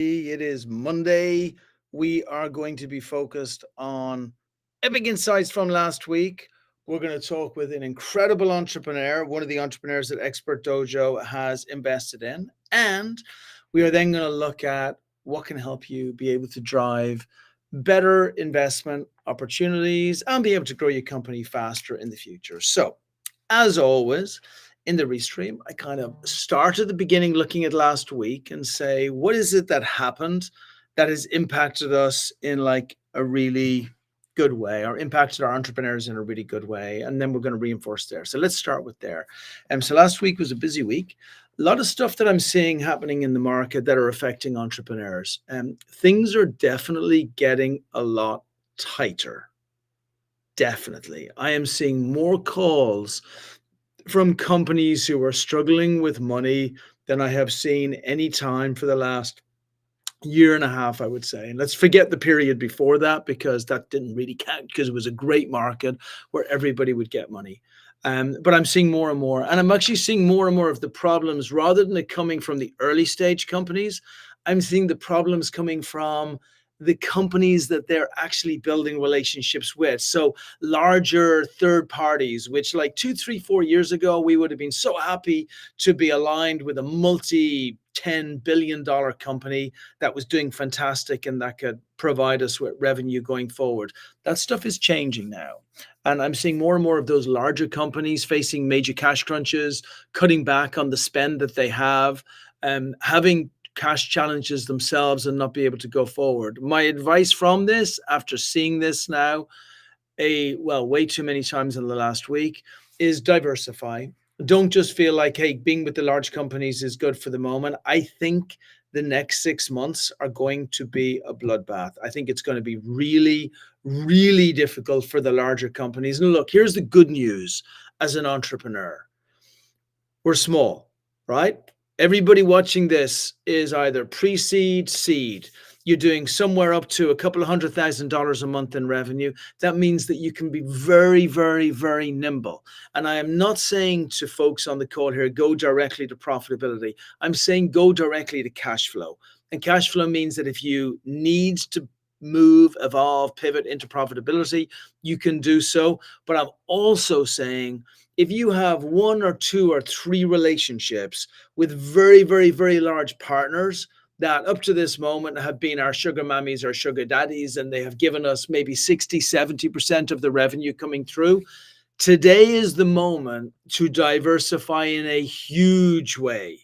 It is Monday. We are going to be focused on epic insights from last week. We're going to talk with an incredible entrepreneur, one of the entrepreneurs that Expert Dojo has invested in. And we are then going to look at what can help you be able to drive better investment opportunities and be able to grow your company faster in the future. So, as always, in the restream, I kind of start at the beginning looking at last week and say, what is it that happened that has impacted us in like a really good way or impacted our entrepreneurs in a really good way? And then we're going to reinforce there. So let's start with there. So last week was a busy week. A lot of stuff that I'm seeing happening in the market that are affecting entrepreneurs. Things are definitely getting a lot tighter. Definitely. I am seeing more calls from companies who are struggling with money than I have seen any time for the last year and a half, I would say. And let's forget the period before that because that didn't really count because it was a great market where everybody would get money. But I'm seeing more and more, and I'm actually seeing more and more of the problems rather than it coming from the early stage companies. I'm seeing the problems coming from the companies that they're actually building relationships with. So larger third parties, which like 2, 3, 4 years ago, we would have been so happy to be aligned with a multi-$10 billion company that was doing fantastic and that could provide us with revenue going forward. That stuff is changing now. And I'm seeing more and more of those larger companies facing major cash crunches, cutting back on the spend that they have, having cash challenges themselves and not be able to go forward. My advice from this, after seeing this now, way too many times in the last week, is diversify. Don't just feel like, hey, being with the large companies is good for the moment. I think the next 6 months are going to be a bloodbath. I think it's going to be really, really difficult for the larger companies. And look, here's the good news as an entrepreneur. We're small, right? Everybody watching this is either pre-seed, seed. You're doing somewhere up to a couple of $100,000 a month in revenue. That means that you can be very, very, very nimble. And I am not saying to folks on the call here, go directly to profitability. I'm saying go directly to cash flow. And cash flow means that if you need to move, evolve, pivot into profitability, you can do so. But I'm also saying, if you have 1 or 2 or 3 relationships with very, very, very large partners that up to this moment have been our sugar mammies or sugar daddies, and they have given us maybe 60, 70% of the revenue coming through, today is the moment to diversify in a huge way.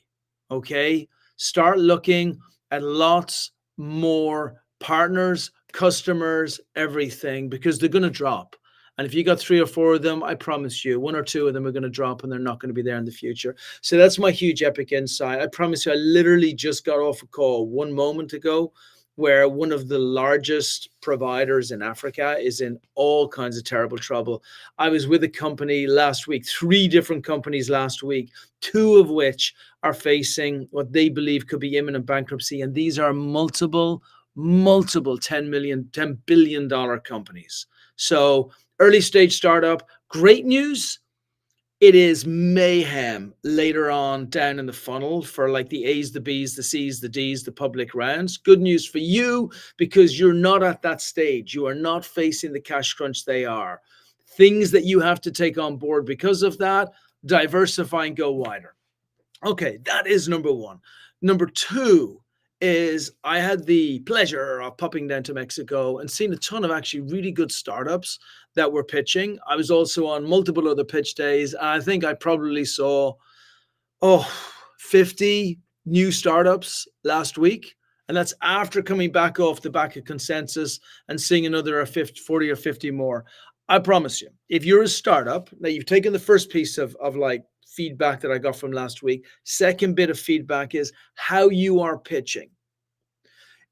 Okay? Start looking at lots more partners, customers, everything, because they're going to drop. And if you got 3 or 4 of them, I promise you, 1 or 2 of them are going to drop and they're not going to be there in the future. So that's my huge epic insight. I promise you, I literally just got off a call 1 moment ago where one of the largest providers in Africa is in all kinds of terrible trouble. I was with a company last week, 3 different companies last week, 2 of which are facing what they believe could be imminent bankruptcy. And these are multiple $10 billion companies. So early stage startup, great news. It is mayhem later on down in the funnel for like the A's, the B's, the C's, the D's, the public rounds. Good news for you because you're not at that stage. You are not facing the cash crunch they are. Things that you have to take on board because of that, diversify and go wider. Okay, that is number 1. Number 2 is I had the pleasure of popping down to Mexico and seeing a ton of actually really good startups that were pitching. I was also on multiple other pitch days. And I think I probably saw, 50 new startups last week. And that's after coming back off the back of consensus and seeing another 40 or 50 more. I promise you, if you're a startup, now you've taken the first piece of like feedback that I got from last week. Second bit of feedback is how you are pitching.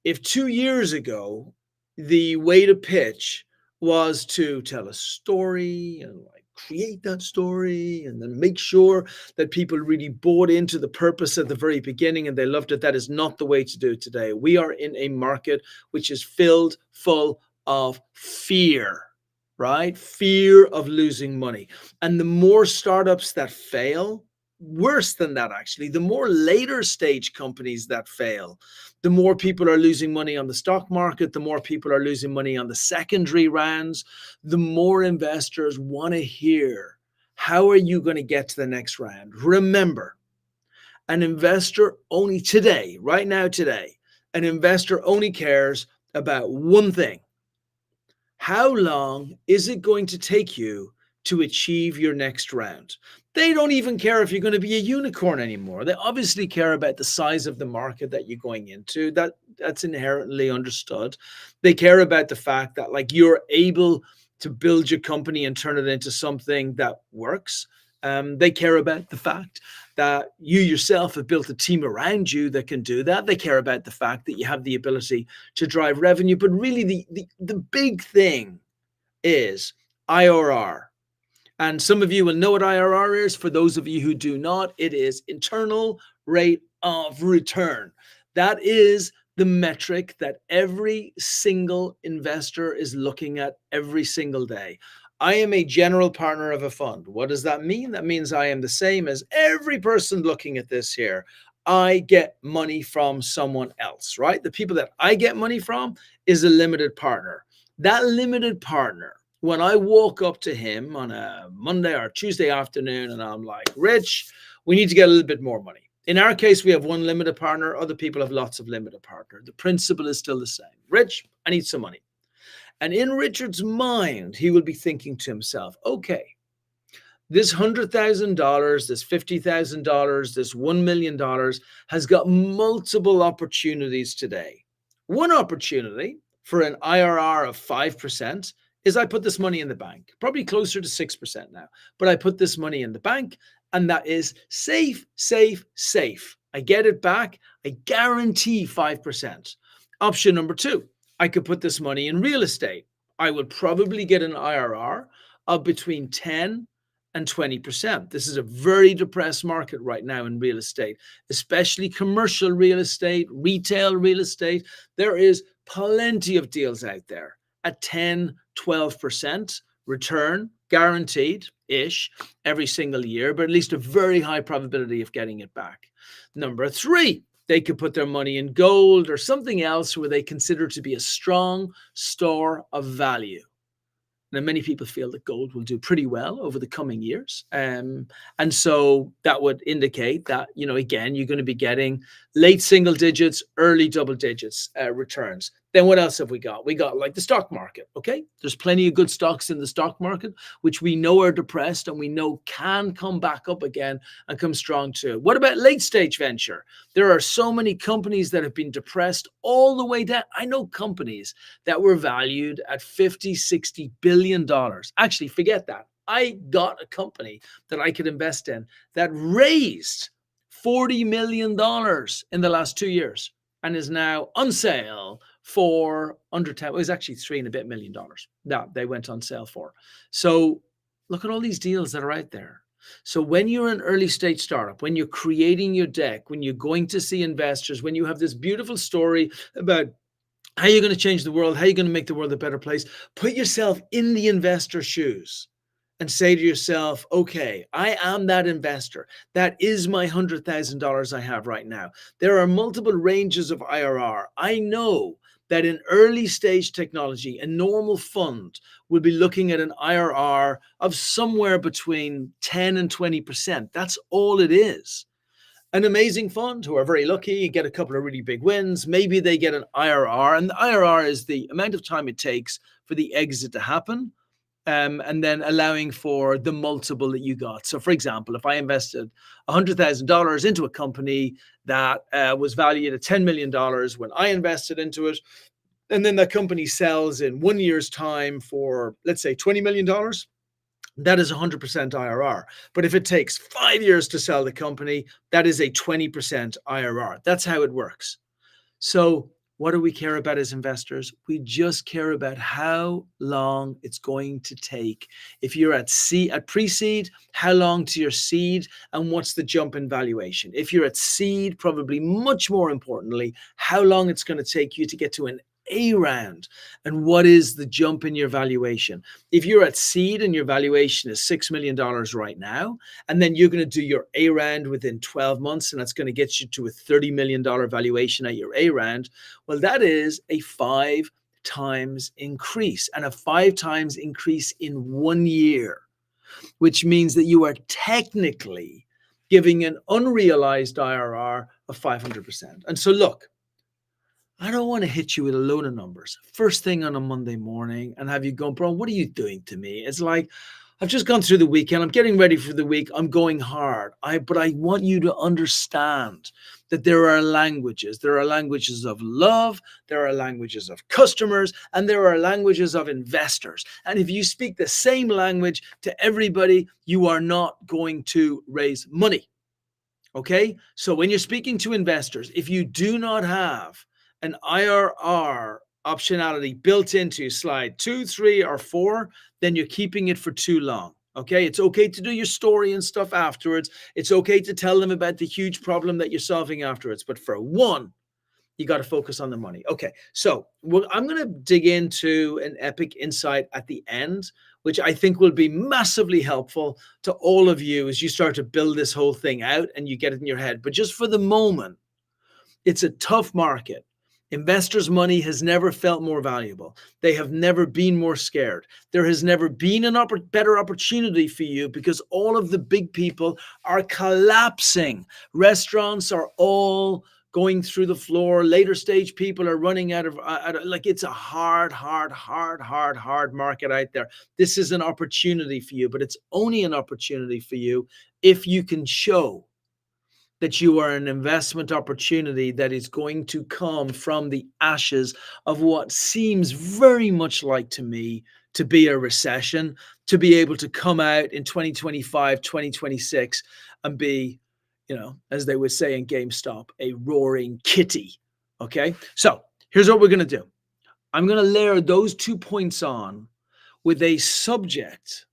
If 2 years ago, the way to pitch was to tell a story and like create that story and then make sure that people really bought into the purpose at the very beginning and they loved it, that is not the way to do it today. We are in a market which is filled full of fear. Right? Fear of losing money. And the more startups that fail, worse than that, actually. The more later stage companies that fail, the more people are losing money on the stock market, the more people are losing money on the secondary rounds, the more investors want to hear, how are you going to get to the next round? Remember, an investor only today, right now, today, an investor only cares about one thing. How long is it going to take you to achieve your next round? They don't even care if you're going to be a unicorn anymore. They obviously care about the size of the market that you're going into. That's inherently understood. They care about the fact that like you're able to build your company and turn it into something that works. They care about the fact that you yourself have built a team around you that can do that. They care about the fact that you have the ability to drive revenue. But really, the big thing is IRR. And some of you will know what IRR is. For those of you who do not, it is internal rate of return. That is the metric that every single investor is looking at every single day. I am a general partner of a fund. What does that mean? That means I am the same as every person looking at this here. I get money from someone else, right? The people that I get money from is a limited partner. That limited partner, when I walk up to him on a Monday or Tuesday afternoon and I'm like, Rich, we need to get a little bit more money. In our case, we have one limited partner. Other people have lots of limited partner. The principle is still the same. Rich, I need some money. And in Richard's mind, he will be thinking to himself, okay, this $100,000, this $50,000, this $1 million has got multiple opportunities today. One opportunity for an IRR of 5% is I put this money in the bank, probably closer to 6% now, but I put this money in the bank and that is safe, safe, safe. I get it back. I guarantee 5%. Option number two, I could put this money in real estate. I would probably get an IRR of between 10 and 20%. This is a very depressed market right now in real estate, especially commercial real estate, retail real estate. There is plenty of deals out there at 10, 12% return, guaranteed-ish every single year, but at least a very high probability of getting it back. Number three, they could put their money in gold or something else where they consider to be a strong store of value. Now, many people feel that gold will do pretty well over the coming years. And so that would indicate that, again, you're going to be getting late single digits, early double digits returns. Then what else have we got? We got like the stock market, okay? There's plenty of good stocks in the stock market, which we know are depressed and we know can come back up again and come strong too. What about late stage venture? There are so many companies that have been depressed all the way down. I know companies that were valued at $50, $60 billion. Actually, forget that. I got a company that I could invest in that raised $40 million in the last 2 years and is now on sale for under 10. It was actually $3 million that they went on sale for. So look at all these deals that are out there. So when you're an early stage startup, when you're creating your deck, when you're going to see investors, when you have this beautiful story about how you're going to change the world, how you're going to make the world a better place, put yourself in the investor's shoes and say to yourself, okay, I am that investor. That is my $100,000 I have right now. There are multiple ranges of IRR. I know that in early stage technology, a normal fund will be looking at an IRR of somewhere between 10 and 20%. That's all it is. An amazing fund who are very lucky, get a couple of really big wins. Maybe they get an IRR, and the IRR is the amount of time it takes for the exit to happen. And then allowing for the multiple that you got. So for example, if I invested $100,000 into a company that was valued at $10 million when I invested into it, and then that company sells in 1 year's time for, let's say, $20 million, that is 100% IRR. But if it takes 5 years to sell the company, that is a 20% IRR. That's how it works. So what do we care about as investors? We just care about how long it's going to take. If you're at pre-seed, how long to your seed, and what's the jump in valuation? If you're at seed, probably much more importantly, how long it's going to take you to get to an A round. And what is the jump in your valuation? If you're at seed and your valuation is $6 million right now, and then you're going to do your A round within 12 months, and that's going to get you to a $30 million valuation at your A round, well, that is a 5 times increase, and a 5 times increase in 1 year, which means that you are technically giving an unrealized IRR of 500%. And so look, I don't want to hit you with a load of numbers first thing on a Monday morning and have you go, bro, what are you doing to me? It's like, I've just gone through the weekend. I'm getting ready for the week. I'm going hard. But I want you to understand that there are languages. There are languages of love. There are languages of customers, and there are languages of investors. And if you speak the same language to everybody, you are not going to raise money. Okay? So when you're speaking to investors, if you do not have an IRR optionality built into slide 2, 3, or 4, then you're keeping it for too long. Okay, it's okay to do your story and stuff afterwards. It's okay to tell them about the huge problem that you're solving afterwards. But for one, you got to focus on the money. Okay, so I'm going to dig into an epic insight at the end, which I think will be massively helpful to all of you as you start to build this whole thing out and you get it in your head. But just for the moment, it's a tough market. Investors' money has never felt more valuable. They have never been more scared. There has never been a better opportunity for you because all of the big people are collapsing. Restaurants are all going through the floor. Later stage people are running out of like, it's a hard market out there. This is an opportunity for you, but it's only an opportunity for you if you can show that you are an investment opportunity that is going to come from the ashes of what seems very much like to me to be a recession, to be able to come out in 2025, 2026 and be, as they would say in GameStop, a roaring kitty. Okay. So here's what we're going to do. I'm going to layer those 2 points on with a subject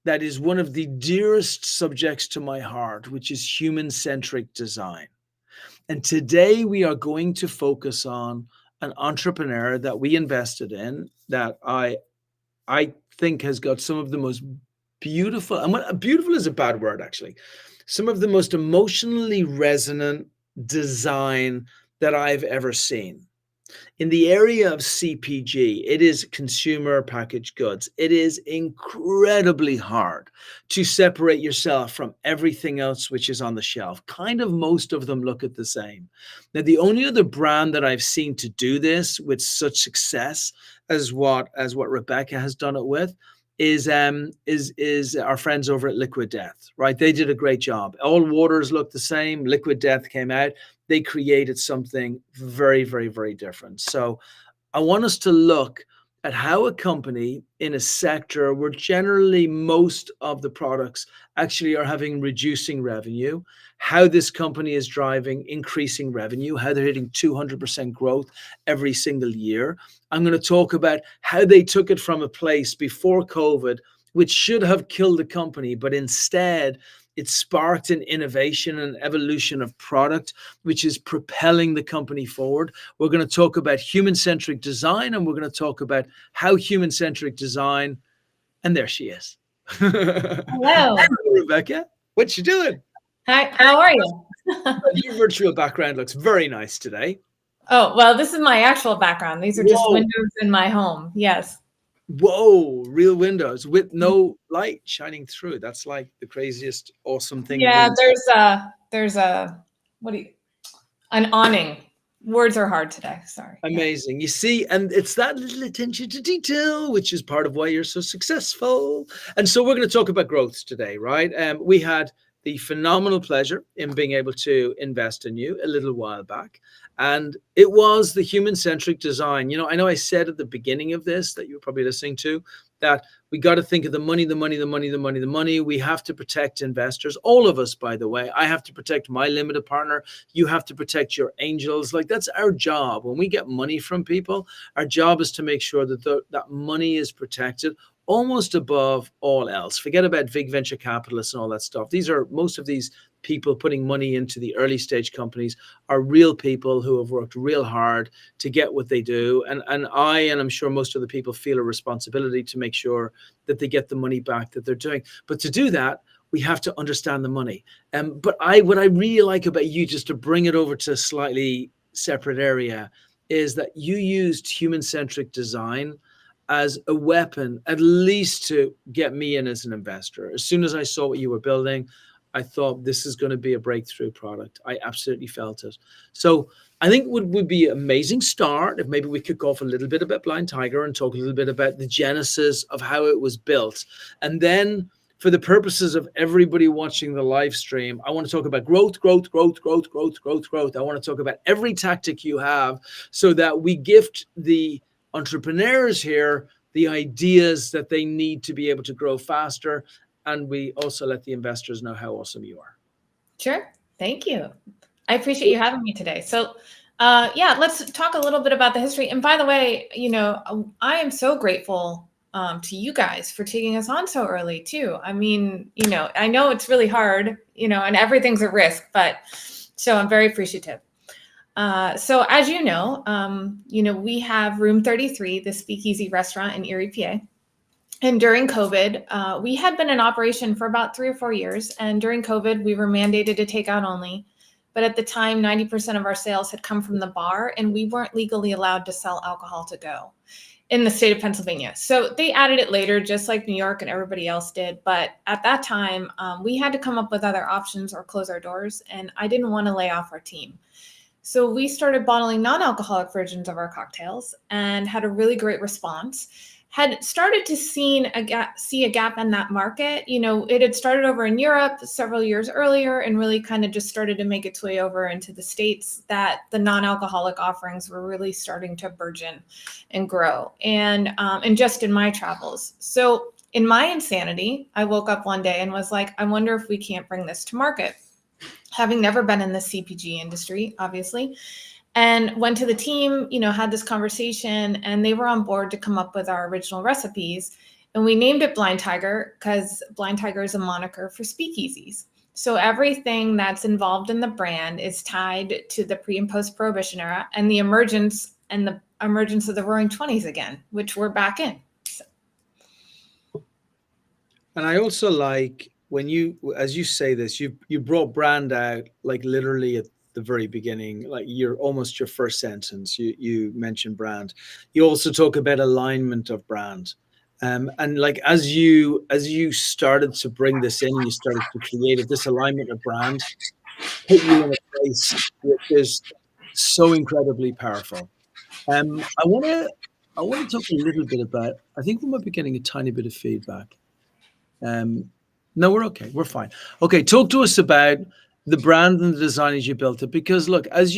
that is one of the dearest subjects to my heart, which is human-centric design. And today we are going to focus on an entrepreneur that we invested in that I think has got some of the most beautiful, and beautiful is a bad word actually, some of the most emotionally resonant design that I've ever seen. In the area of CPG, it is consumer packaged goods. It is incredibly hard to separate yourself from everything else which is on the shelf. Kind of most of them look at the same. Now, the only other brand that I've seen to do this with such success as what Rebecca has done it with is our friends over at Liquid Death, right? They did a great job. All waters look the same. Liquid Death came out. They created something very, very, very different. So I want us to look at how a company in a sector where generally most of the products actually are having reducing revenue, how this company is driving increasing revenue, how they're hitting 200% growth every single year. I'm going to talk about how they took it from a place before COVID, which should have killed the company, but instead it sparked an innovation and evolution of product, which is propelling the company forward. We're going to talk about human-centric design, and we're going to talk about how human-centric design, and there she is. Hello. Hello, Rebecca. What you doing? Hi, how are you? Your virtual background looks very nice today. Oh, well, this is my actual background. These are just windows in my home. Yes. Whoa, real windows with no light shining through. That's like the craziest, awesome thing. Yeah, there's an awning. Words are hard today. Sorry. Amazing. Yeah. You see, and it's that little attention to detail, which is part of why you're so successful. And so we're going to talk about growth today, right? We had the phenomenal pleasure in being able to invest in you a little while back. And it was the human-centric design. I know I said at the beginning of this that you were probably listening to, that we got to think of the money. We have to protect investors. All of us, by the way. I have to protect my limited partner. You have to protect your angels. Like, that's our job. When we get money from people, our job is to make sure that that money is protected. almost above all else. Forget about big venture capitalists and all that stuff. Most of these people putting money into the early stage companies are real people who have worked real hard to get what they do. And I'm sure most of the people feel a responsibility to make sure that they get the money back that they're doing. But to do that, we have to understand the money. But what I really like about you, just to bring it over to a slightly separate area, is that you used human-centric design as a weapon, at least to get me in as an investor. As soon as I saw what you were building, I thought this is going to be a breakthrough product. I absolutely felt it. So I think would be an amazing start if maybe we could go off a little bit about Blind Tiger and talk a little bit about the genesis of how it was built. And then for the purposes of everybody watching the live stream, I want to talk about growth. I want to talk about every tactic you have so that we gift the entrepreneurs here the ideas that they need to be able to grow faster. And we also let the investors know how awesome you are. Sure. Thank you. I appreciate you having me today. So let's talk a little bit about the history. And by the way, I am so grateful to you guys for taking us on so early too. I mean, I know it's really hard, and everything's a risk, but so I'm very appreciative. So as you know, we have Room 33, the Speakeasy restaurant in Erie, PA. And during COVID, we had been in operation for about 3 or 4 years. And during COVID, we were mandated to take out only. But at the time, 90% of our sales had come from the bar, and we weren't legally allowed to sell alcohol to go in the state of Pennsylvania. So they added it later, just like New York and everybody else did. But at that time, we had to come up with other options or close our doors. And I didn't want to lay off our team. So we started bottling non-alcoholic versions of our cocktails and had a really great response. Had started to see a gap in that market. It had started over in Europe several years earlier and really kind of just started to make its way over into the States, that the non-alcoholic offerings were really starting to burgeon and grow. And just in my travels. So in my insanity, I woke up one day and was like, I wonder if we can't bring this to market. Having never been in the CPG industry, obviously. And went to the team, had this conversation, and they were on board to come up with our original recipes. And we named it Blind Tiger because Blind Tiger is a moniker for speakeasies. So everything that's involved in the brand is tied to the pre and post Prohibition era and the emergence of the Roaring 20s again, which we're back in. So. And I also like when as you say this, you brought brand out like literally at the very beginning, like your first sentence, you mentioned brand. You also talk about alignment of brand. And like as you started to bring this in, you started to create this alignment of brand, put you in a place which is so incredibly powerful. I want to talk a little bit about, I think we might be getting a tiny bit of feedback. No, we're okay. We're fine. Okay. Talk to us about the brand and the design as you built it, because look, as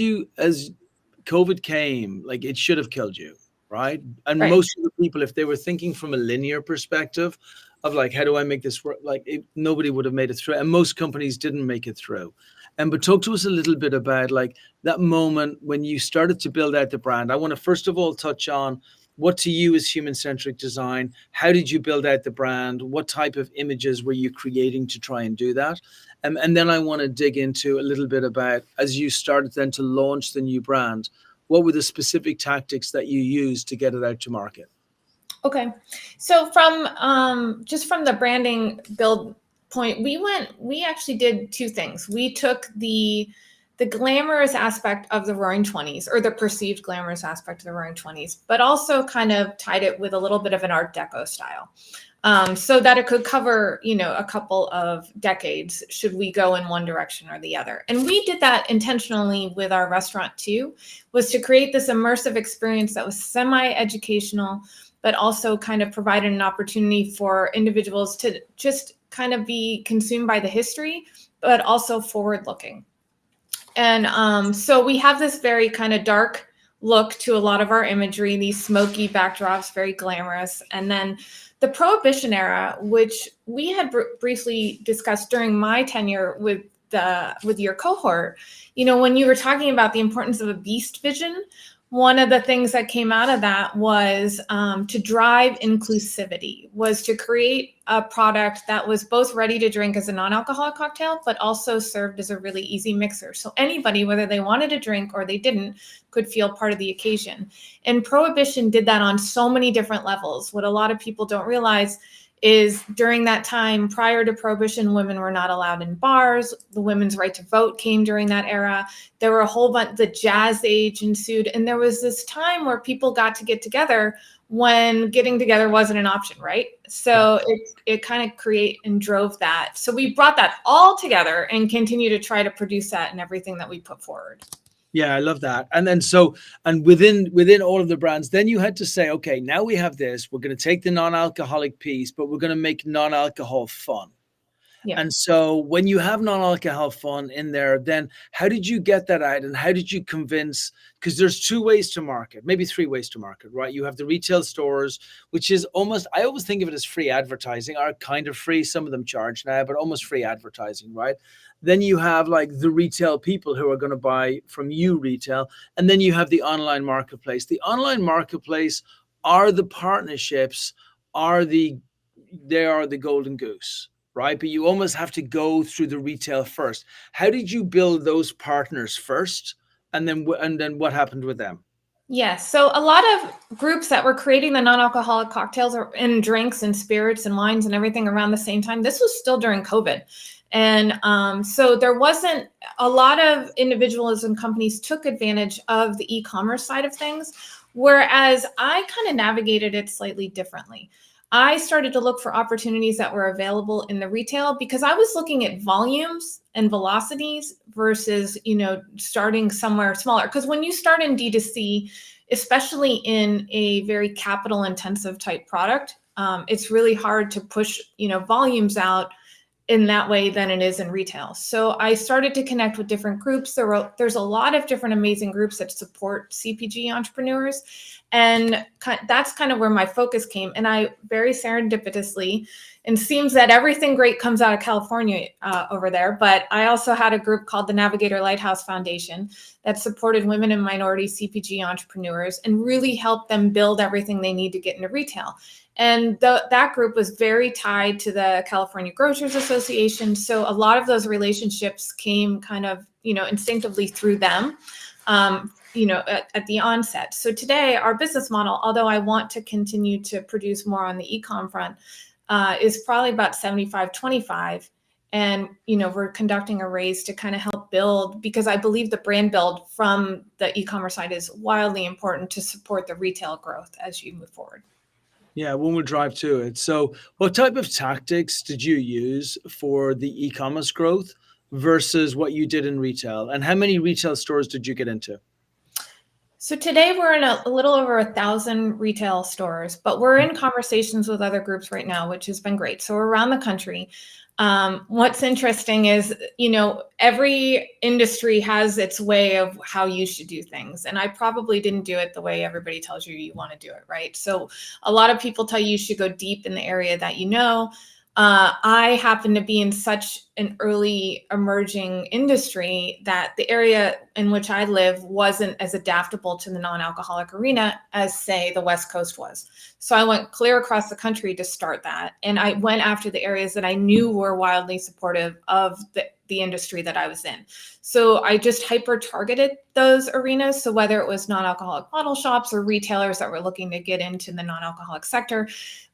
COVID came, like it should have killed you, right? And right. Most of the people, if they were thinking from a linear perspective of like, how do I make this work? Like nobody would have made it through, and most companies didn't make it through. But talk to us a little bit about like that moment when you started to build out the brand. I want to first of all touch on what to you is human-centric design. How did you build out the brand? What type of images were you creating to try and do that? And then I want to dig into a little bit about, as you started then to launch the new brand, what were the specific tactics that you used to get it out to market? Okay. So from the branding build point, we actually did 2 things. We took the glamorous aspect of the Roaring 20s, or the perceived glamorous aspect of the Roaring 20s, but also kind of tied it with a little bit of an Art Deco style. So that it could cover, a couple of decades should we go in one direction or the other. And we did that intentionally with our restaurant too, was to create this immersive experience that was semi-educational, but also kind of provided an opportunity for individuals to just kind of be consumed by the history, but also forward-looking. And so we have this very kind of dark look to a lot of our imagery, these smoky backdrops, very glamorous. And then the Prohibition era, which we had briefly discussed during my tenure with your cohort, when you were talking about the importance of a beast vision, one of the things that came out of that was to drive inclusivity, was to create a product that was both ready to drink as a non-alcoholic cocktail, but also served as a really easy mixer. So anybody, whether they wanted to drink or they didn't, could feel part of the occasion. And Prohibition did that on so many different levels. What a lot of people don't realize is during that time, prior to Prohibition, women were not allowed in bars. The women's right to vote came during that era. There were a whole bunch, the jazz age ensued. And there was this time where people got to get together when getting together wasn't an option, right? So it kind of create and drove that. So we brought that all together and continue to try to produce that in everything that we put forward. Yeah, I love that. And then and within all of the brands, then you had to say, okay, now we have this. We're going to take the non-alcoholic piece, but we're going to make non-alcohol fun. Yeah. And so when you have non-alcohol fun in there, then how did you get that out? And how did you convince, because there's two ways to market, maybe three ways to market, right? You have the retail stores, which is almost, I always think of it as free advertising, are kind of free. Some of them charge now, but almost free advertising, right? Then you have like the retail people who are going to buy from you retail. And then you have the online marketplace. The online marketplace are the partnerships, they are the golden goose, right? But you almost have to go through the retail first. How did you build those partners first? And then what happened with them? Yes. So a lot of groups that were creating the non-alcoholic cocktails and drinks and spirits and wines and everything around the same time, this was still during COVID. And so there wasn't a lot of individuals and companies took advantage of the e-commerce side of things, whereas I kind of navigated it slightly differently. I started to look for opportunities that were available in the retail because I was looking at volumes and velocities versus, starting somewhere smaller. Because when you start in D2C, especially in a very capital intensive type product, it's really hard to push, volumes out in that way than it is in retail. So I started to connect with different groups. There's a lot of different amazing groups that support CPG entrepreneurs. And that's kind of where my focus came. And I very serendipitously, and seems that everything great comes out of California over there. But I also had a group called the Navigator Lighthouse Foundation that supported women and minority CPG entrepreneurs and really helped them build everything they need to get into retail. And that group was very tied to the California Grocers Association. So a lot of those relationships came kind of, instinctively through them, at the onset. So today our business model, although I want to continue to produce more on the e-com front, is probably about 75-25. And, we're conducting a raise to kind of help build, because I believe the brand build from the e-commerce side is wildly important to support the retail growth as you move forward. Yeah, one will drive to it. So what type of tactics did you use for the e-commerce growth versus what you did in retail? And how many retail stores did you get into? So today we're in a little over 1,000 retail stores, but we're in conversations with other groups right now, which has been great. So we're around the country. What's interesting is, every industry has its way of how you should do things. And I probably didn't do it the way everybody tells you want to do it, right? So a lot of people tell you should go deep in the area that you know. I happen to be in such an early emerging industry that the area in which I live wasn't as adaptable to the non-alcoholic arena as, say, the West Coast was. So I went clear across the country to start that. And I went after the areas that I knew were wildly supportive of the industry that I was in. So I just hyper targeted those arenas. So whether it was non-alcoholic bottle shops or retailers that were looking to get into the non-alcoholic sector,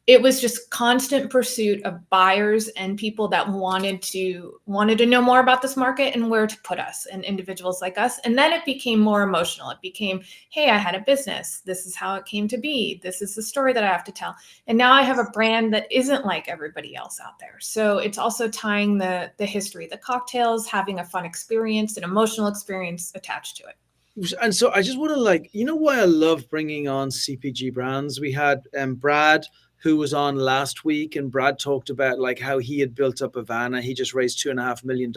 it was just constant pursuit of buyers and people that wanted to know more about this market and where to put us, and individuals like us. And then it became more emotional. It became, hey, I had a business. This is how it came to be. This is the story that I have to tell. And now I have a brand that isn't like everybody else out there. So it's also tying the history, the cocktails, having a fun experience, an emotional experience attached to it. And so I just want to why I love bringing on CPG brands. We had Brad, who was on last week, and Brad talked about how he had built up Havana. He just raised $2.5 million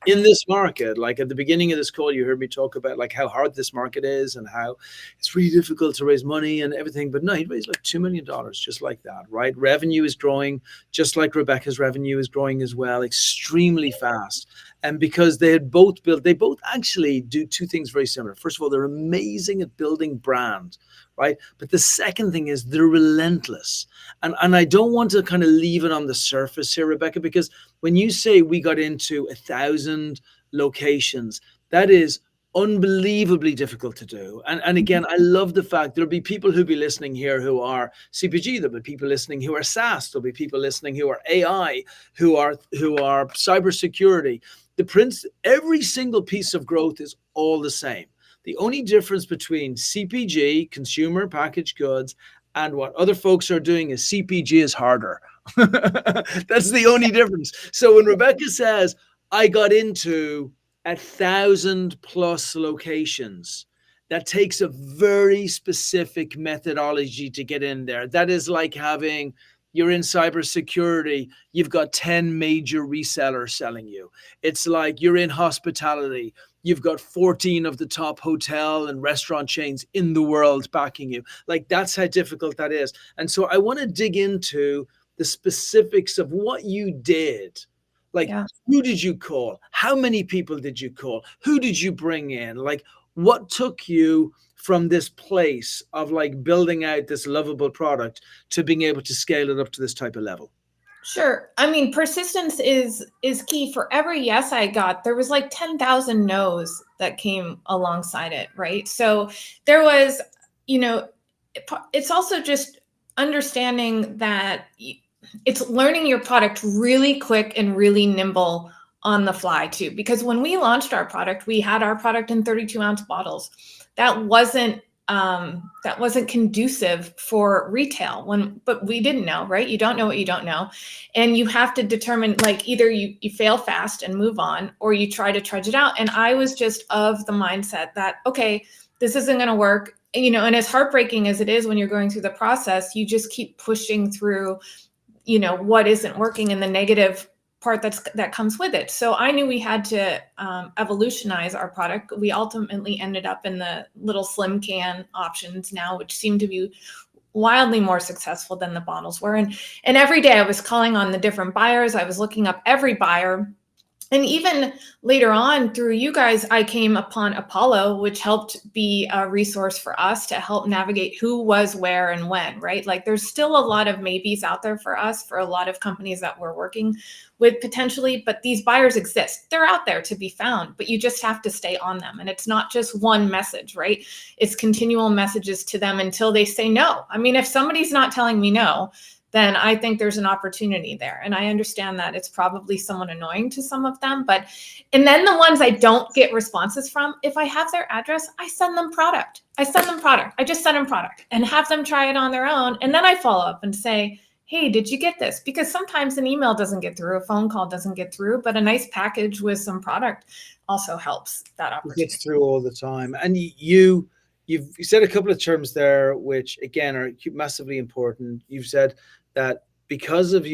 in this market. At the beginning of this call, you heard me talk about how hard this market is and how it's really difficult to raise money and everything. But no, he raised $2 million just like that, right? Revenue is growing, just like Rebecca's revenue is growing as well, extremely fast. And because they both actually do two things very similar. First of all, they're amazing at building brand, right? But the second thing is they're relentless. And I don't want to kind of leave it on the surface here, Rebecca, because when you say we got into 1,000 locations, that is unbelievably difficult to do. And again, I love the fact there'll be people who'll be listening here who are CPG, there'll be people listening who are SaaS, there'll be people listening who are AI, who are cybersecurity. Every single piece of growth is all the same. The only difference between CPG, consumer packaged goods, and what other folks are doing is CPG is harder. That's the only difference. So when Rebecca says, I got into 1,000+ locations, that takes a very specific methodology to get in there. That is like you're in cybersecurity, you've got 10 major resellers selling you. It's like you're in hospitality, you've got 14 of the top hotel and restaurant chains in the world backing you. Like, that's how difficult that is. And so I want to dig into the specifics of what you did. Like, who did you call? How many people did you call? Who did you bring in? Like, what took you from this place of like building out this lovable product to being able to scale it up to this type of level? Sure. I mean, persistence is key. For every yes I got, there was like 10,000 no's that came alongside it, right? So there was, it's also just understanding that it's learning your product really quick and really nimble on the fly too. Because when we launched our product, we had our product in 32-ounce bottles. That wasn't conducive for retail but we didn't know, right? You don't know what you don't know. And you have to determine, like, either you fail fast and move on, or you try to trudge it out. And I was just of the mindset that, okay, this isn't going to work. And as heartbreaking as it is when you're going through the process, you just keep pushing through, what isn't working and the negative part that comes with it. So I knew we had to evolutionize our product. We ultimately ended up in the little slim can options now, which seem to be wildly more successful than the bottles were. And every day I was calling on the different buyers. I was looking up every buyer. And even later on, through you guys, I came upon Apollo, which helped be a resource for us to help navigate who was where and when, right? Like, there's still a lot of maybes out there for us, for a lot of companies that we're working with potentially, but these buyers exist. They're out there to be found, but you just have to stay on them. And it's not just one message, right? It's continual messages to them until they say no. I mean, if somebody's not telling me no, then I think there's an opportunity there. And I understand that it's probably someone annoying to some of them, and then the ones I don't get responses from, if I have their address, I send them product. I just send them product and have them try it on their own. And then I follow up and say, hey, did you get this? Because sometimes an email doesn't get through, a phone call doesn't get through, but a nice package with some product also helps that opportunity. It gets through all the time. And you've said a couple of terms there, which again are massively important. You've said that because of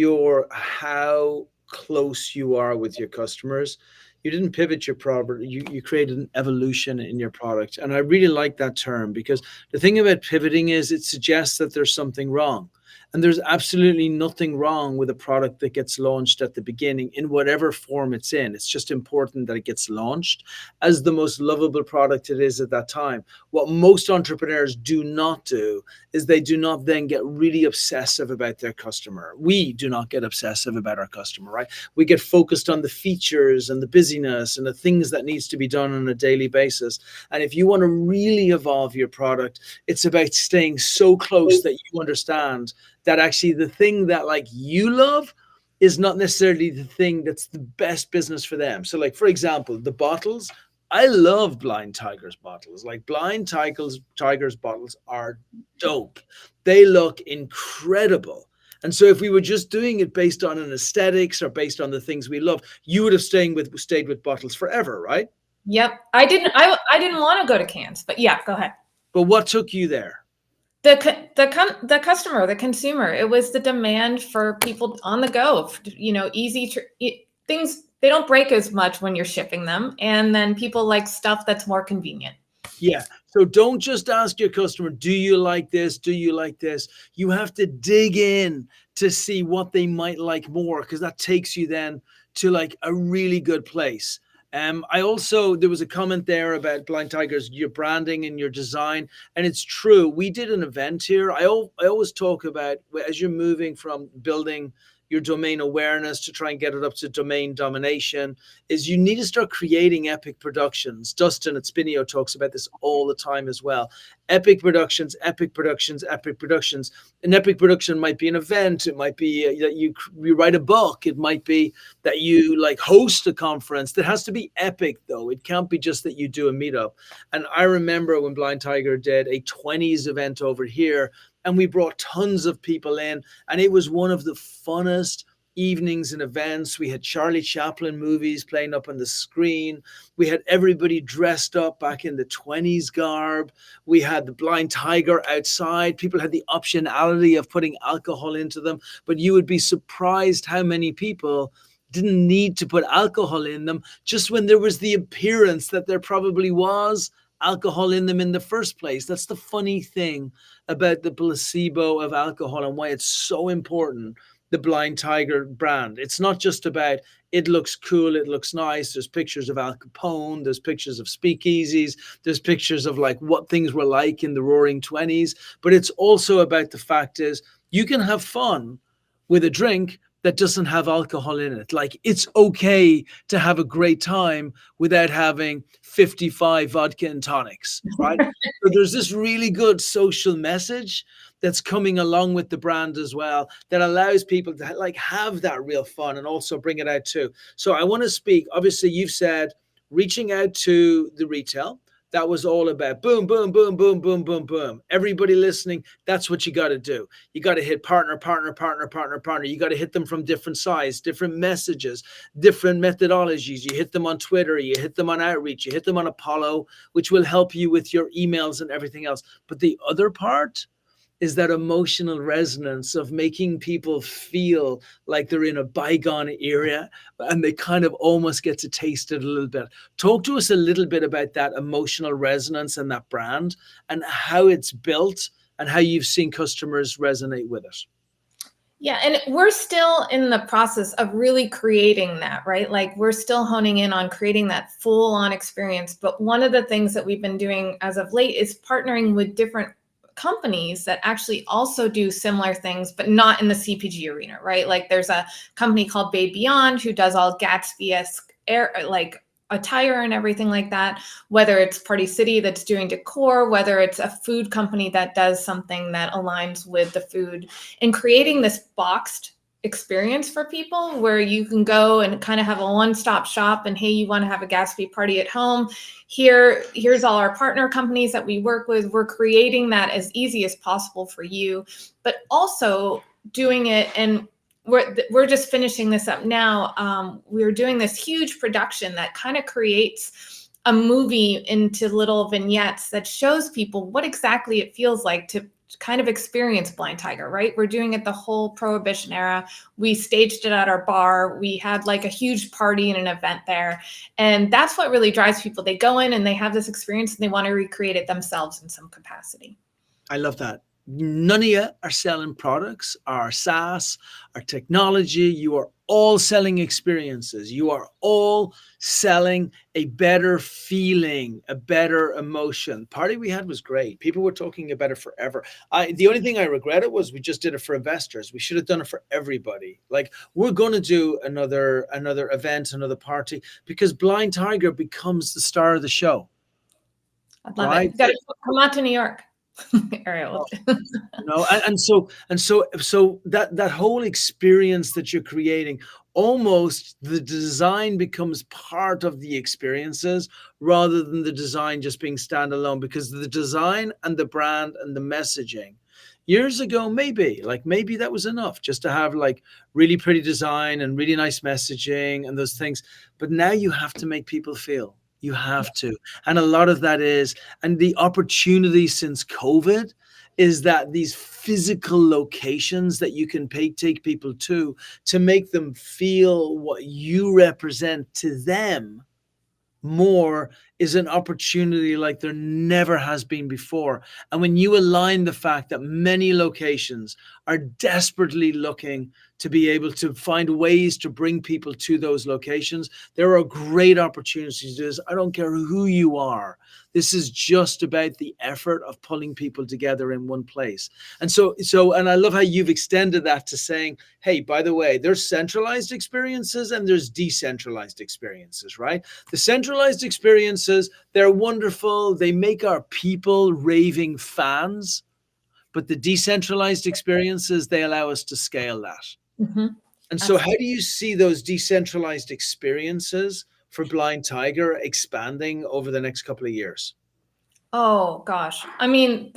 how close you are with your customers, you didn't pivot your product, you created an evolution in your product. And I really like that term, because the thing about pivoting is it suggests that there's something wrong. And there's absolutely nothing wrong with a product that gets launched at the beginning in whatever form it's in. It's just important that it gets launched as the most lovable product it is at that time. What most entrepreneurs do not do is they do not then get really obsessive about their customer. We do not get obsessive about our customer, right? We get focused on the features and the busyness and the things that needs to be done on a daily basis. And if you want to really evolve your product, it's about staying so close that you understand that actually the thing that like you love is not necessarily the thing that's the best business for them. So like, for example, the bottles, I love Blind Tiger's bottles. Like, Blind Tiger's bottles are dope. They look incredible. And so if we were just doing it based on an aesthetics or based on the things we love, you would have stayed with bottles forever, right? Yep. I didn't want to go to cans, but yeah, go ahead. But what took you there? The customer, the consumer. It was the demand for people on the go, easy things. They don't break as much when you're shipping them. And then people like stuff that's more convenient. Yeah. So don't just ask your customer, do you like this? Do you like this? You have to dig in to see what they might like more, because that takes you then to like a really good place. I also, there was a comment there about Blind Tigers, your branding and your design. And it's true. We did an event here. I always talk about, as you're moving from building your domain awareness to try and get it up to domain domination, is you need to start creating epic productions. Dustin at Spinio talks about this all the time as well. Epic productions, epic productions, epic productions. An epic production might be an event. It might be that you write a book. It might be that you like host a conference. That has to be epic though. It can't be just that you do a meetup. And I remember when Blind Tiger did a 20s event over here, and we brought tons of people in, and it was one of the funnest evenings and events. We had Charlie Chaplin movies playing up on the screen. We had everybody dressed up back in the 20s garb. We had the Blind Tiger outside. People had the optionality of putting alcohol into them, but you would be surprised how many people didn't need to put alcohol in them, just when there was the appearance that there probably was alcohol in them in the first place. That's the funny thing about the placebo of alcohol and why it's so important, the Blind Tiger brand. It's not just about it looks cool, it looks nice. There's pictures of Al Capone, there's pictures of speakeasies, there's pictures of like what things were like in the roaring 20s. But it's also about the fact is you can have fun with a drink that doesn't have alcohol in it. Like it's okay to have a great time without having 55 vodka and tonics, right? So there's this really good social message that's coming along with the brand as well, that allows people to like have that real fun and also bring it out too. So I want to speak, obviously you've said reaching out to the retail. That was all about boom, boom, boom, boom, boom, boom, boom. Everybody listening, that's what you got to do. You got to hit partner, partner, partner, partner, partner. You got to hit them from different sides, different messages, different methodologies. You hit them on Twitter, you hit them on outreach, you hit them on Apollo, which will help you with your emails and everything else. But the other part is that emotional resonance of making people feel like they're in a bygone era and they kind of almost get to taste it a little bit. Talk to us a little bit about that emotional resonance and that brand and how it's built and how you've seen customers resonate with it. Yeah, and we're still in the process of really creating that, right? Like we're still honing in on creating that full-on experience. But one of the things that we've been doing as of late is partnering with different companies that actually also do similar things, but not in the CPG arena, right? Like there's a company called Bay Beyond who does all Gatsby-esque like attire and everything like that, whether it's Party City that's doing decor, whether it's a food company that does something that aligns with the food, and creating this boxed experience for people where you can go and kind of have a one-stop shop and hey, you want to have a Gatsby party at home, here's all our partner companies that we work with. We're creating that as easy as possible for you, but also doing it, and we're just finishing this up now. We're doing this huge production that kind of creates a movie into little vignettes that shows people what exactly it feels like to kind of experience Blind Tiger, right? We're doing it the whole Prohibition era. We staged it at our bar. We had like a huge party and an event there. And that's what really drives people. They go in and they have this experience and they want to recreate it themselves in some capacity. I love that. None of you are selling products, our SaaS, our technology. You are all selling experiences. You are all selling a better feeling, a better emotion. The party we had was great. People were talking about it forever. The only thing I regretted was we just did it for investors. We should have done it for everybody. Like we're going to do another event, another party, because Blind Tiger becomes the star of the show. I'd love it. You got to come out to New York. No, and so that whole experience that you're creating, almost the design becomes part of the experiences rather than the design just being standalone, because the design and the brand and the messaging years ago, maybe that was enough just to have like really pretty design and really nice messaging and those things. But now you have to make people feel. You have to. And a lot of that is, and the opportunity since COVID is that these physical locations that you can take people to make them feel what you represent to them more is an opportunity like there never has been before. And when you align the fact that many locations are desperately looking to be able to find ways to bring people to those locations, there are great opportunities to do this. I don't care who you are. This is just about the effort of pulling people together in one place. And I love how you've extended that to saying, hey, by the way, there's centralized experiences and there's decentralized experiences, right? The centralized experiences, they're wonderful. They make our people raving fans, but the decentralized experiences, they allow us to scale that. Mm-hmm. And so how Absolutely. do you see those decentralized experiences for Blind Tiger expanding over the next couple of years? Oh gosh. I mean,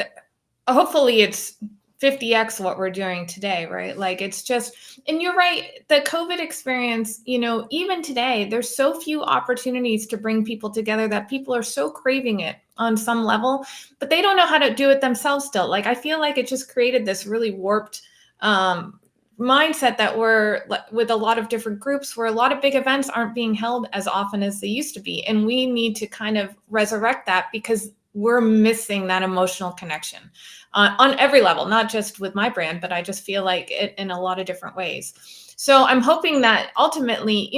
hopefully it's 50x what we're doing today, right? Like it's just, and you're right, the COVID experience, even today, there's so few opportunities to bring people together that people are so craving it on some level, but they don't know how to do it themselves still. Like I feel like it just created this really warped mindset that we're with a lot of different groups where a lot of big events aren't being held as often as they used to be. And we need to kind of resurrect that because we're missing that emotional connection on every level, not just with my brand, but I just feel like it in a lot of different ways. So I'm hoping that ultimately,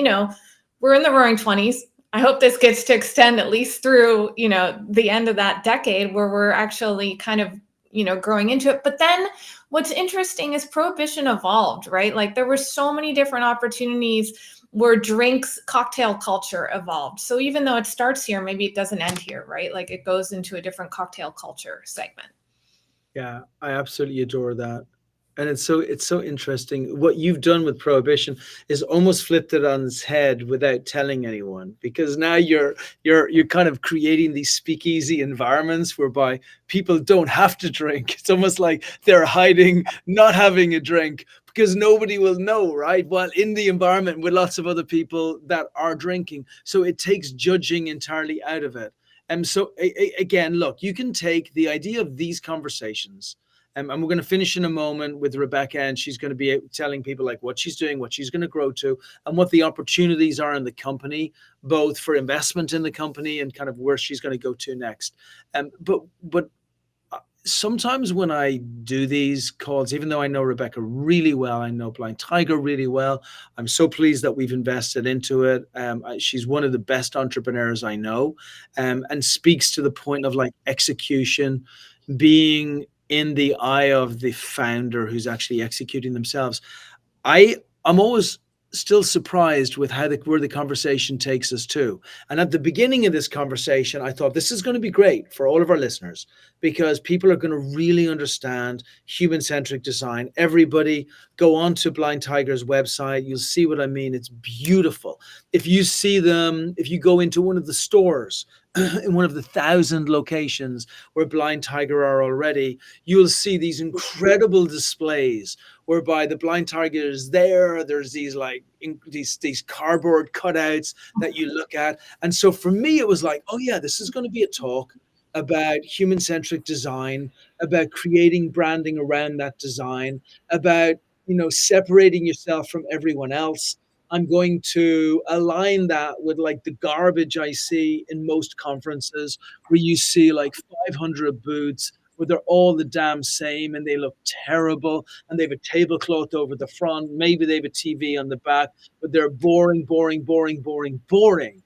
we're in the roaring 20s. I hope this gets to extend at least through, the end of that decade where we're actually kind of, growing into it. But then what's interesting is Prohibition evolved, right? Like there were so many different opportunities where drinks, cocktail culture evolved. So even though it starts here, maybe it doesn't end here, right? Like it goes into a different cocktail culture segment. Yeah, I absolutely adore that. And it's so interesting. What you've done with Prohibition is almost flipped it on its head without telling anyone, because now you're kind of creating these speakeasy environments whereby people don't have to drink. It's almost like they're hiding, not having a drink because nobody will know, right? While in the environment with lots of other people that are drinking. So it takes judging entirely out of it. And so again, look, you can take the idea of these conversations, and we're going to finish in a moment with Rebecca, and she's going to be telling people like what she's doing, what she's going to grow to, and what the opportunities are in the company, both for investment in the company and kind of where she's going to go to next. But sometimes when I do these calls, even though I know Rebecca really well, I know Blind Tiger really well, I'm so pleased that we've invested into it. She's one of the best entrepreneurs I know, and speaks to the point of like execution, being in the eye of the founder who's actually executing themselves. I'm always still surprised with where the conversation takes us to. And at the beginning of this conversation, I thought this is going to be great for all of our listeners because people are going to really understand human-centric design. Everybody go on to Blind Tiger's website. You'll see what I mean. It's beautiful. If you go into one of the stores, in one of the 1,000 locations where Blind Tiger are already, you'll see these incredible displays whereby the Blind Tiger is there. There's these like these cardboard cutouts that you look at. And so for me, it was like, oh yeah, this is going to be a talk about human-centric design, about creating branding around that design, about separating yourself from everyone else. I'm going to align that with like the garbage I see in most conferences where you see like 500 booths where they're all the damn same and they look terrible and they have a tablecloth over the front. Maybe they have a TV on the back, but they're boring, boring, boring, boring, boring.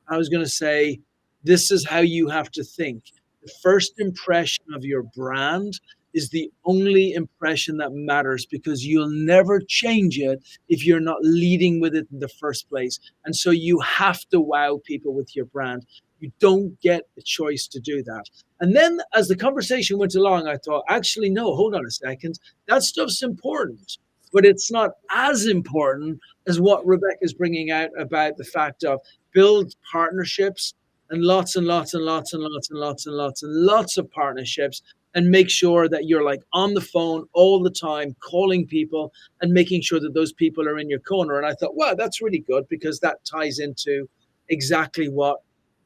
I was going to say, this is how you have to think. The first impression of your brand is the only impression that matters because you'll never change it if you're not leading with it in the first place. And so you have to wow people with your brand. You don't get a choice to do that. And then as the conversation went along, I thought, actually, no, hold on a second. That stuff's important, but it's not as important as what Rebecca is bringing out about the fact of build partnerships and lots and lots and lots and lots and lots and lots and lots of partnerships and make sure that you're like on the phone all the time, calling people and making sure that those people are in your corner. And I thought, wow, that's really good because that ties into exactly what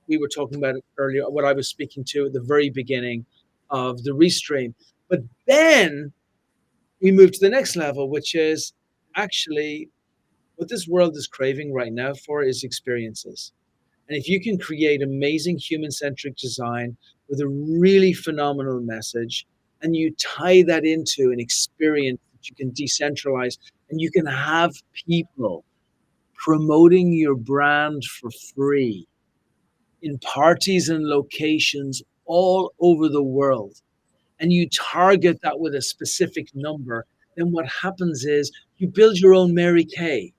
we were talking about earlier, what I was speaking to at the very beginning of the restream. But then we moved to the next level, which is actually what this world is craving right now for is experiences. And if you can create amazing human-centric design with a really phenomenal message, and you tie that into an experience that you can decentralize, and you can have people promoting your brand for free in parties and locations all over the world, and you target that with a specific number, then what happens is you build your own Mary Kay.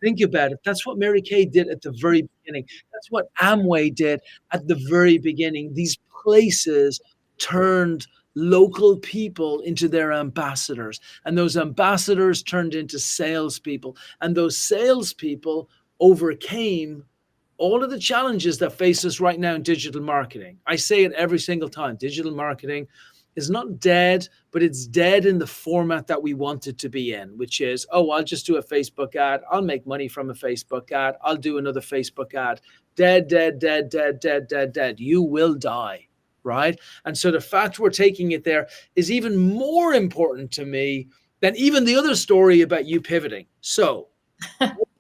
Think about it. That's what Mary Kay did at the very beginning. That's what Amway did at the very beginning. These places turned local people into their ambassadors, and those ambassadors turned into salespeople, and those salespeople overcame all of the challenges that face us right now in digital marketing. I say it every single time. Digital marketing is not dead, but it's dead in the format that we want it to be in, which is, oh, I'll just do a Facebook ad. I'll make money from a Facebook ad. I'll do another Facebook ad. Dead, dead, dead, dead, dead, dead, dead. You will die, right? And so the fact we're taking it there is even more important to me than even the other story about you pivoting. So,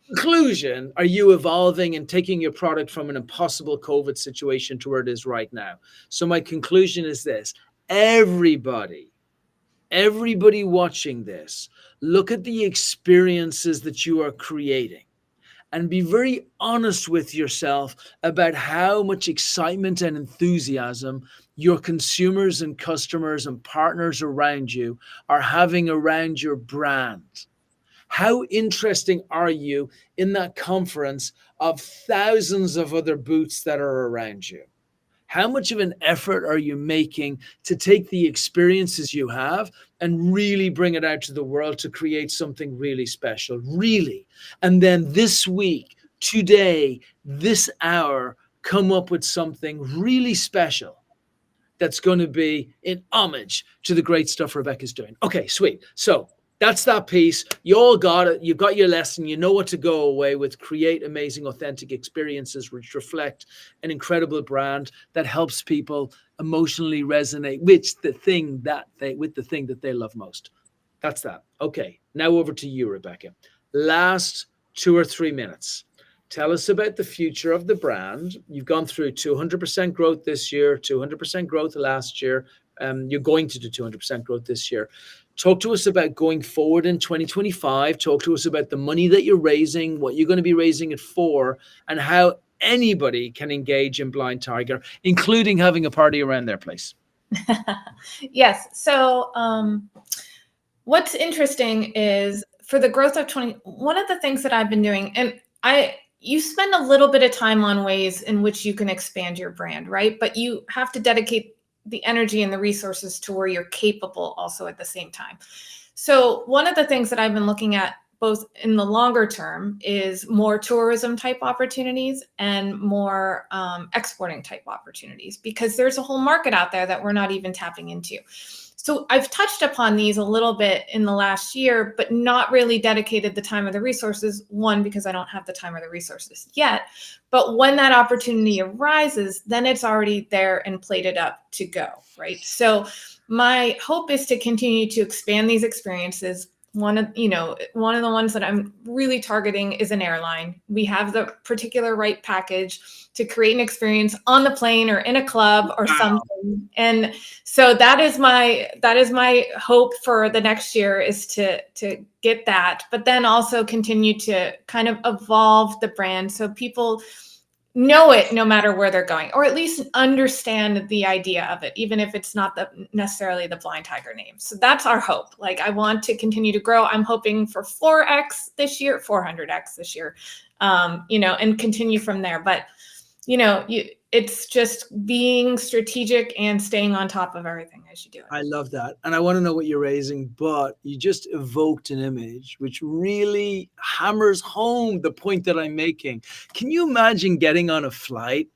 conclusion, are you evolving and taking your product from an impossible COVID situation to where it is right now? So my conclusion is this: everybody watching this, look at the experiences that you are creating and be very honest with yourself about how much excitement and enthusiasm your consumers and customers and partners around you are having around your brand. How interesting are you in that conference of thousands of other booths that are around you? How much of an effort are you making to take the experiences you have and really bring it out to the world to create something really special? Really. And then this week, today, this hour, come up with something really special that's going to be in homage to the great stuff Rebecca's doing. Okay, sweet. So that's that piece. You all got it. You've got your lesson. You know what to go away with. Create amazing, authentic experiences which reflect an incredible brand that helps people emotionally resonate with the thing that they love most. That's that. Okay, now over to you, Rebecca. Last 2 or 3 minutes. Tell us about the future of the brand. You've gone through 200% growth this year, 200% growth last year. You're going to do 200% growth this year. Talk to us about going forward in 2025. Talk to us about the money that you're raising, what you're going to be raising it for, and how anybody can engage in Blind Tiger, including having a party around their place. Yes. So what's interesting is for the growth of one of the things that I've been doing, and you spend a little bit of time on ways in which you can expand your brand, right? But you have to dedicate the energy and the resources to where you're capable also at the same time. So one of the things that I've been looking at both in the longer term is more tourism type opportunities and more exporting type opportunities, because there's a whole market out there that we're not even tapping into. So I've touched upon these a little bit in the last year, but not really dedicated the time or the resources. One, because I don't have the time or the resources yet. But when that opportunity arises, then it's already there and plated up to go, right? So my hope is to continue to expand these experiences. One of the ones that I'm really targeting is an airline. We have the particular right package to create an experience on the plane or in a club or something. And so that is my hope for the next year, is to get that, but then also continue to kind of evolve the brand so people know it no matter where they're going, or at least understand the idea of it, even if it's not necessarily the Blind Tiger name. So that's our hope. Like, I want to continue to grow. I'm hoping for 4x this year, 400x this year, and continue from there. But, it's just being strategic and staying on top of everything as you do it. I love that. And I want to know what you're raising, but you just evoked an image which really hammers home the point that I'm making. Can you imagine getting on a flight?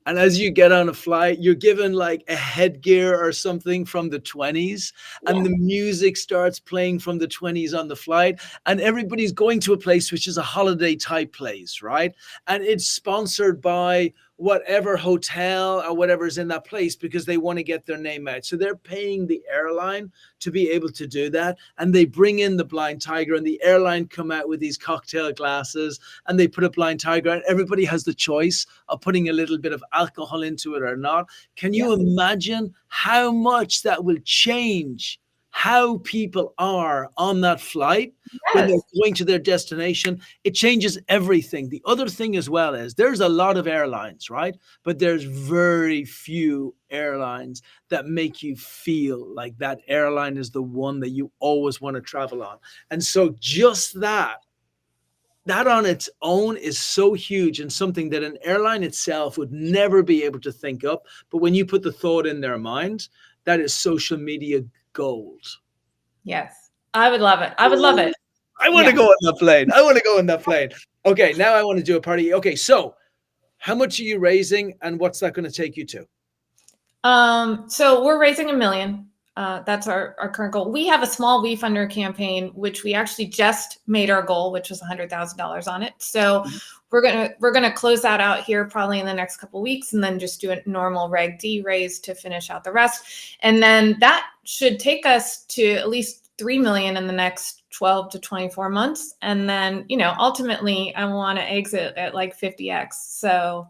And as you get on a flight, you're given like a headgear or something from the 20s, and the music starts playing from the 20s on the flight, and everybody's going to a place which is a holiday type place, right? And it's sponsored by whatever hotel or whatever is in that place because they want to get their name out. So they're paying the airline to be able to do that. And they bring in the blind tiger, and the airline come out with these cocktail glasses, and they put a blind tiger, and everybody has the choice of putting a little bit of alcohol into it or not. Can you imagine how much that will change how people are on that flight when they're going to their destination? It changes everything. The other thing as well is there's a lot of airlines, right? But there's very few airlines that make you feel like that airline is the one that you always want to travel on. And so just that on its own is so huge, and something that an airline itself would never be able to think up. But when you put the thought in their mind, that is social media gold. Yes, I would love it. I would love it. I want to go on that plane. I want to go on that plane. Okay, now I want to do a party. Okay, so how much are you raising, and what's that going to take you to? So we're raising $1 million. That's our current goal. We have a small WeFunder campaign, which we actually just made our goal, which was $100,000 on it. So we're gonna close that out here probably in the next couple of weeks, and then just do a normal Reg D raise to finish out the rest. And then that should take us to at least 3 million in the next 12 to 24 months. And then, ultimately I want to exit at like 50x. So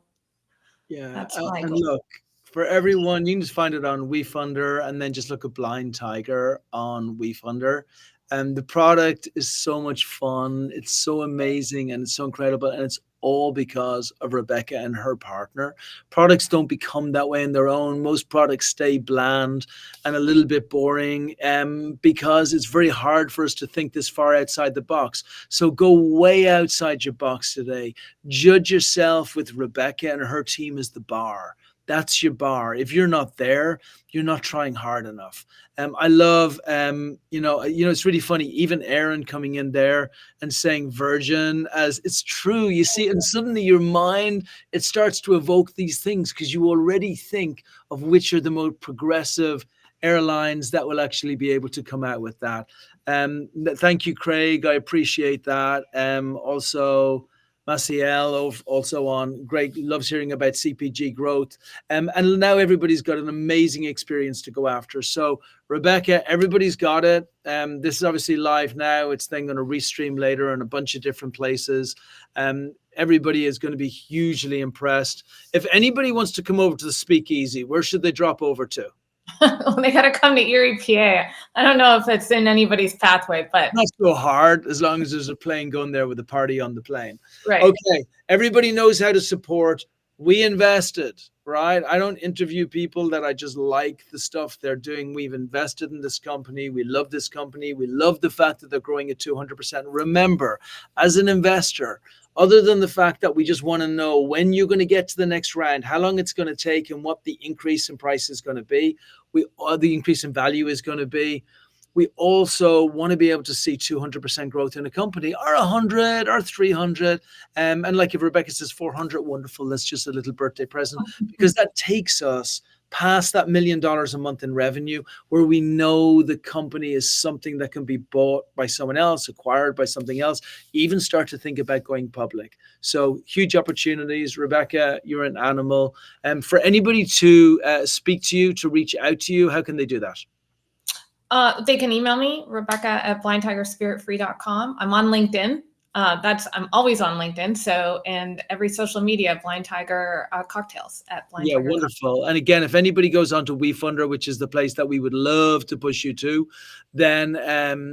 yeah, that's my and goal. look, for everyone, you can just find it on WeFunder, and then just look at Blind Tiger on WeFunder. And the product is so much fun. It's so amazing, and it's so incredible. And it's all because of Rebecca and her partner. Products don't become that way on their own. Most products stay bland and a little bit boring because it's very hard for us to think this far outside the box. So go way outside your box today. Judge yourself with Rebecca and her team as the bar. That's your bar. If you're not there, you're not trying hard enough. I love, it's really funny, even Aaron coming in there and saying virgin, as it's true. You see, and suddenly your mind, it starts to evoke these things because you already think of which are the most progressive airlines that will actually be able to come out with that. Thank you, Craig. I appreciate that. Also, Maciel also on. Greg loves hearing about CPG growth. And now everybody's got an amazing experience to go after. So Rebecca, everybody's got it. This is obviously live now. It's then going to restream later in a bunch of different places. Everybody is going to be hugely impressed. If anybody wants to come over to the Speakeasy, where should they drop over to? Well, they got to come to Erie, PA. I don't know if it's in anybody's pathway, but not so hard as long as there's a plane going there with a party on the plane. Right. Okay. Everybody knows how to support. We invested, right? I don't interview people that I just like the stuff they're doing. We've invested in this company. We love this company. We love the fact that they're growing at 200%. Remember, as an investor, other than the fact that we just want to know when you're going to get to the next round, how long it's going to take, and what the increase in price is going to be, the increase in value is going to be, we also want to be able to see 200% growth in a company, or 100 or 300. And like if Rebecca says 400, wonderful. That's just a little birthday present, because that takes us past that $1 million a month in revenue, where we know the company is something that can be bought by someone else, acquired by something else, even start to think about going public. So huge opportunities. Rebecca, you're an animal. And for anybody to speak to you, to reach out to you, how can they do that? They can email me, Rebecca@blindtigerspiritfree.com. I'm on LinkedIn. I'm always on LinkedIn. So, and every social media, Blind Tiger Cocktails at Blind Tiger. Yeah, wonderful. And again, if anybody goes on to WeFunder, which is the place that we would love to push you to, then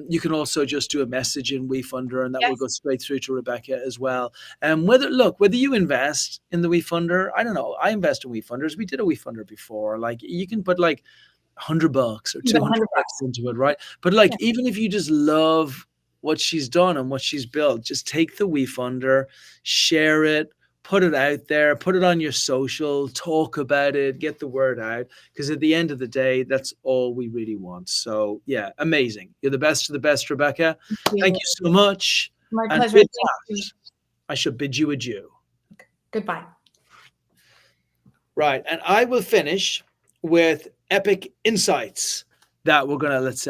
you can also just do a message in WeFunder, and that will go straight through to Rebecca as well. And whether you invest in the WeFunder, I don't know. I invest in WeFunders. We did a WeFunder before. Like, you can put like $100 or $200 into it, right? But like, even if you just love what she's done and what she's built, just take the WeFunder, share it, put it out there, put it on your social, talk about it, get the word out, because at the end of the day, that's all we really want. So yeah, amazing. You're the best of the best, Rebecca. Thank you so much. My pleasure. I shall bid you adieu. Okay. Goodbye. Right. And I will finish with epic insights that we're going to, let's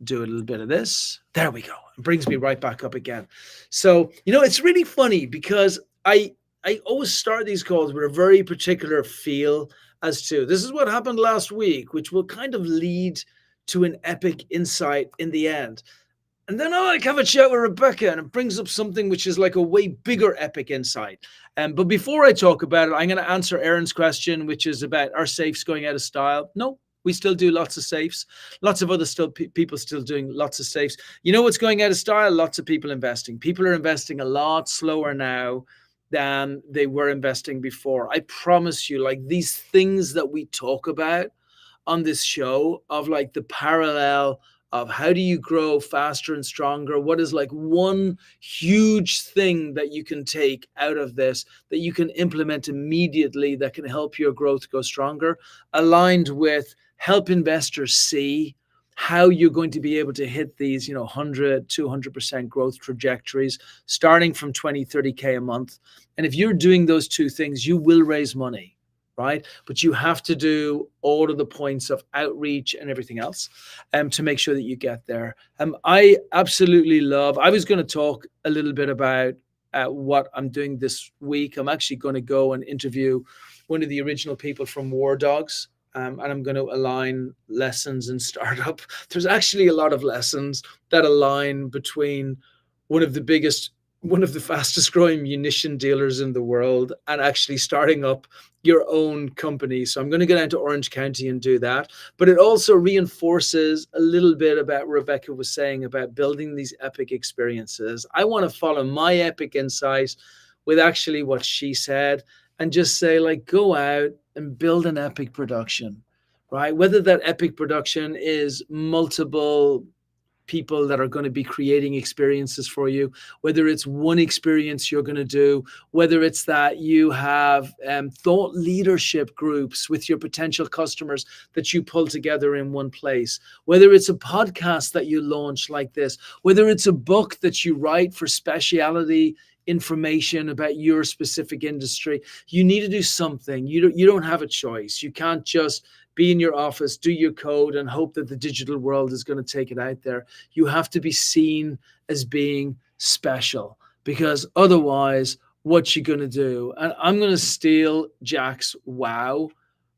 do a little bit of this. There we go. It brings me right back up again. So, it's really funny because I I always start these calls with a very particular feel as to this is what happened last week, which will kind of lead to an epic insight in the end. And then I like have a chat with Rebecca, and it brings up something which is like a way bigger epic insight. But before I talk about it, I'm going to answer Aaron's question, which is about are safes going out of style? No, we still do lots of safes. Lots of other people still doing lots of safes. You know what's going out of style? Lots of people investing. People are investing a lot slower now than they were investing before. I promise you, like these things that we talk about on this show of like the parallel of how do you grow faster and stronger, what is like one huge thing that you can take out of this that you can implement immediately that can help your growth go stronger, aligned with help investors see how you're going to be able to hit these 100 200% growth trajectories starting from 20-30K a month. And if you're doing those two things, you will raise money, right? But you have to do all of the points of outreach and everything else to make sure that you get there. I absolutely I was going to talk a little bit about what I'm doing this week. I'm actually going to go and interview one of the original people from War Dogs. And I'm going to align lessons in startup. There's actually a lot of lessons that align between one of the fastest growing munition dealers in the world and actually starting up your own company. So I'm going to go down to Orange County and do that. But it also reinforces a little bit about what Rebecca was saying about building these epic experiences. I want to follow my epic insight with actually what she said and just say, like, go out and build an epic production, right? Whether that epic production is multiple people that are going to be creating experiences for you, whether it's one experience you're going to do, whether it's that you have thought leadership groups with your potential customers that you pull together in one place, whether it's a podcast that you launch like this, whether it's a book that you write for specialty information about your specific industry. You need to do something. You don't have a choice. You can't just be in your office, do your code, and hope that the digital world is going to take it out there. You have to be seen as being special, because otherwise, what you going to do? And I'm going to steal Jack's wow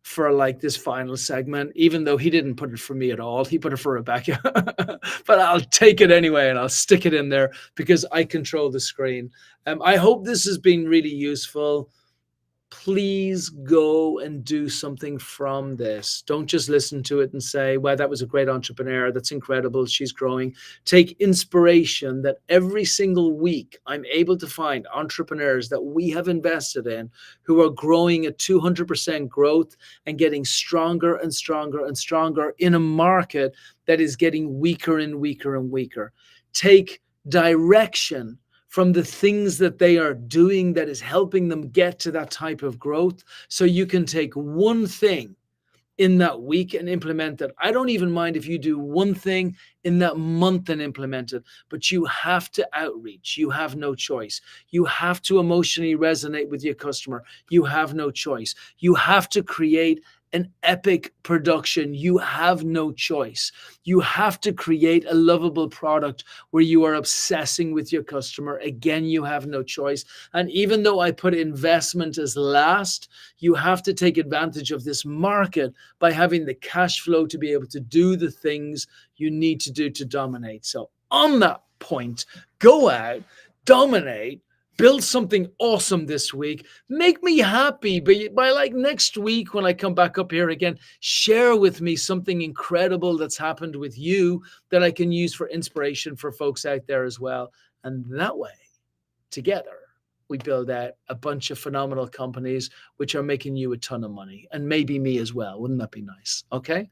for like this final segment, even though he didn't put it for me at all. He put it for Rebecca, but I'll take it anyway and I'll stick it in there because I control the screen. I hope this has been really useful. Please go and do something from this. Don't just listen to it and say, well, that was a great entrepreneur. That's incredible. She's growing. Take inspiration that every single week I'm able to find entrepreneurs that we have invested in who are growing at 200% growth and getting stronger and stronger and stronger in a market that is getting weaker and weaker and weaker. Take direction from the things that they are doing that is helping them get to that type of growth. So you can take one thing in that week and implement it. I don't even mind if you do one thing in that month and implement it, but you have to outreach. You have no choice. You have to emotionally resonate with your customer. You have no choice. You have to create an epic production. You have no choice. You have to create a lovable product where you are obsessing with your customer. Again, you have no choice. And even though I put investment as last, you have to take advantage of this market by having the cash flow to be able to do the things you need to do to dominate. So on that point, go out, dominate, build something awesome this week. Make me happy. By like next week, when I come back up here again, share with me something incredible that's happened with you that I can use for inspiration for folks out there as well. And that way, together, we build out a bunch of phenomenal companies which are making you a ton of money, and maybe me as well. Wouldn't that be nice? Okay.